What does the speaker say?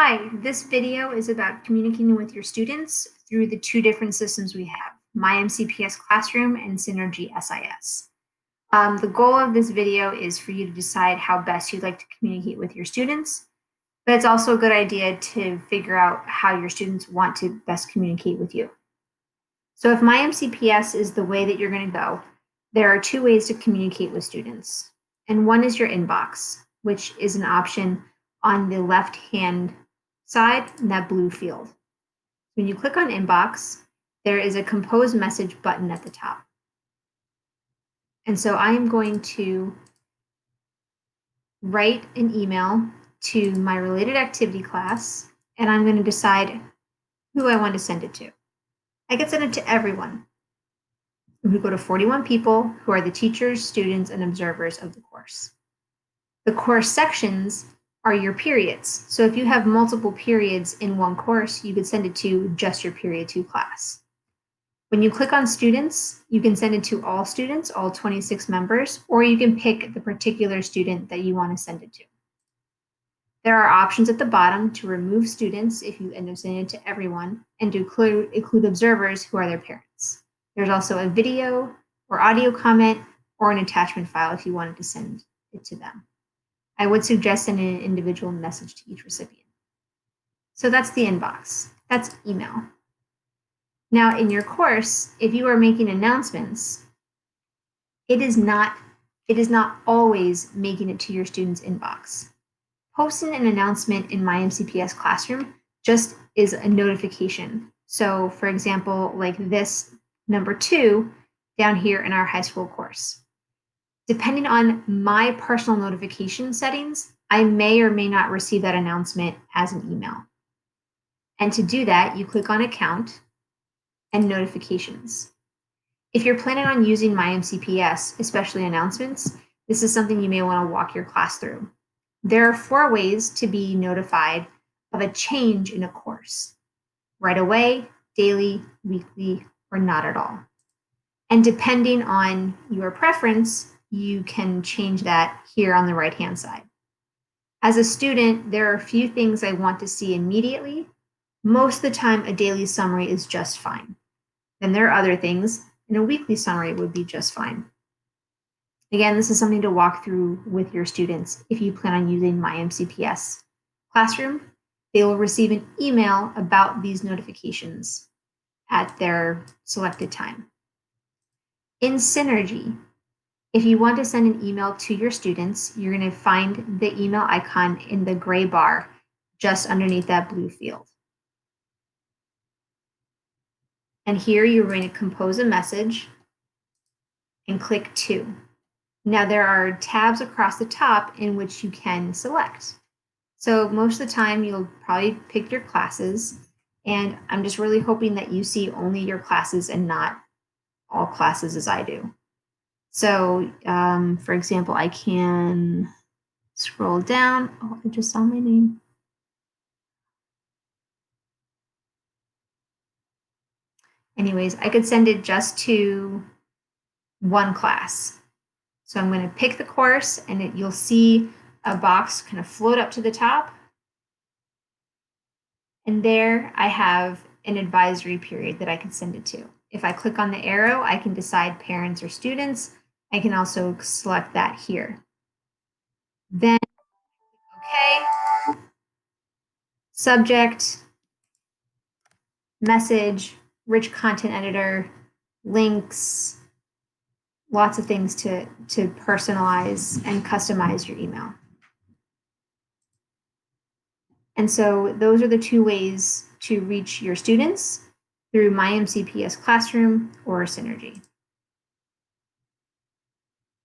Hi, this video is about communicating with your students through the two different systems we have, MyMCPS Classroom and Synergy SIS. The goal of this video is for you to decide how best you'd like to communicate with your students, but it's also a good idea to figure out how your students want to best communicate with you. So if MyMCPS is the way that you're going to go, there are two ways to communicate with students. And one is your inbox, which is an option on the left-hand side in that blue field. When you click on inbox, there is a compose message button at the top. And so I am going to write an email to my related activity class, and I'm going to decide who I want to send it to. I can send it to everyone. We go to 41 people who are the teachers, students, and observers of the course. The course sections are your periods. So if you have multiple periods in one course, you could send it to just your period 2 class. When you click on students, you can send it to all students, all 26 members, or you can pick the particular student that you want to send it to. There are options at the bottom to remove students if you end up sending it to everyone, and to include observers who are their parents. There's also a video or audio comment or an attachment file if you wanted to send it to them. I would suggest sending an individual message to each recipient. So that's the inbox. That's email. Now in your course, if you are making announcements, it is not always making it to your students' inbox. Posting an announcement in MyMCPS Classroom just is a notification. So for example, like this number 2 down here in our high school course. Depending on my personal notification settings, I may or may not receive that announcement as an email. And to do that, you click on Account and Notifications. If you're planning on using MyMCPS, especially announcements, this is something you may want to walk your class through. There are 4 ways to be notified of a change in a course: right away, daily, weekly, or not at all. And depending on your preference, you can change that here on the right-hand side. As a student, there are a few things I want to see immediately. Most of the time, a daily summary is just fine. Then there are other things, and a weekly summary would be just fine. Again, this is something to walk through with your students if you plan on using MyMCPS Classroom. They will receive an email about these notifications at their selected time. In Synergy, if you want to send an email to your students, you're going to find the email icon in the gray bar just underneath that blue field. And here you're going to compose a message and click To. Now there are tabs across the top in which you can select. So most of the time you'll probably pick your classes, and I'm just really hoping that you see only your classes and not all classes as I do. So for example, I can scroll down. Oh, I just saw my name. Anyways, I could send it just to one class. So I'm going to pick the course, and you'll see a box kind of float up to the top. And there I have an advisory period that I can send it to. If I click on the arrow, I can decide parents or students. I can also select that here. Then, okay, subject, message, rich content editor, links, lots of things to personalize and customize your email. And so those are the 2 ways to reach your students through MyMCPS Classroom or Synergy.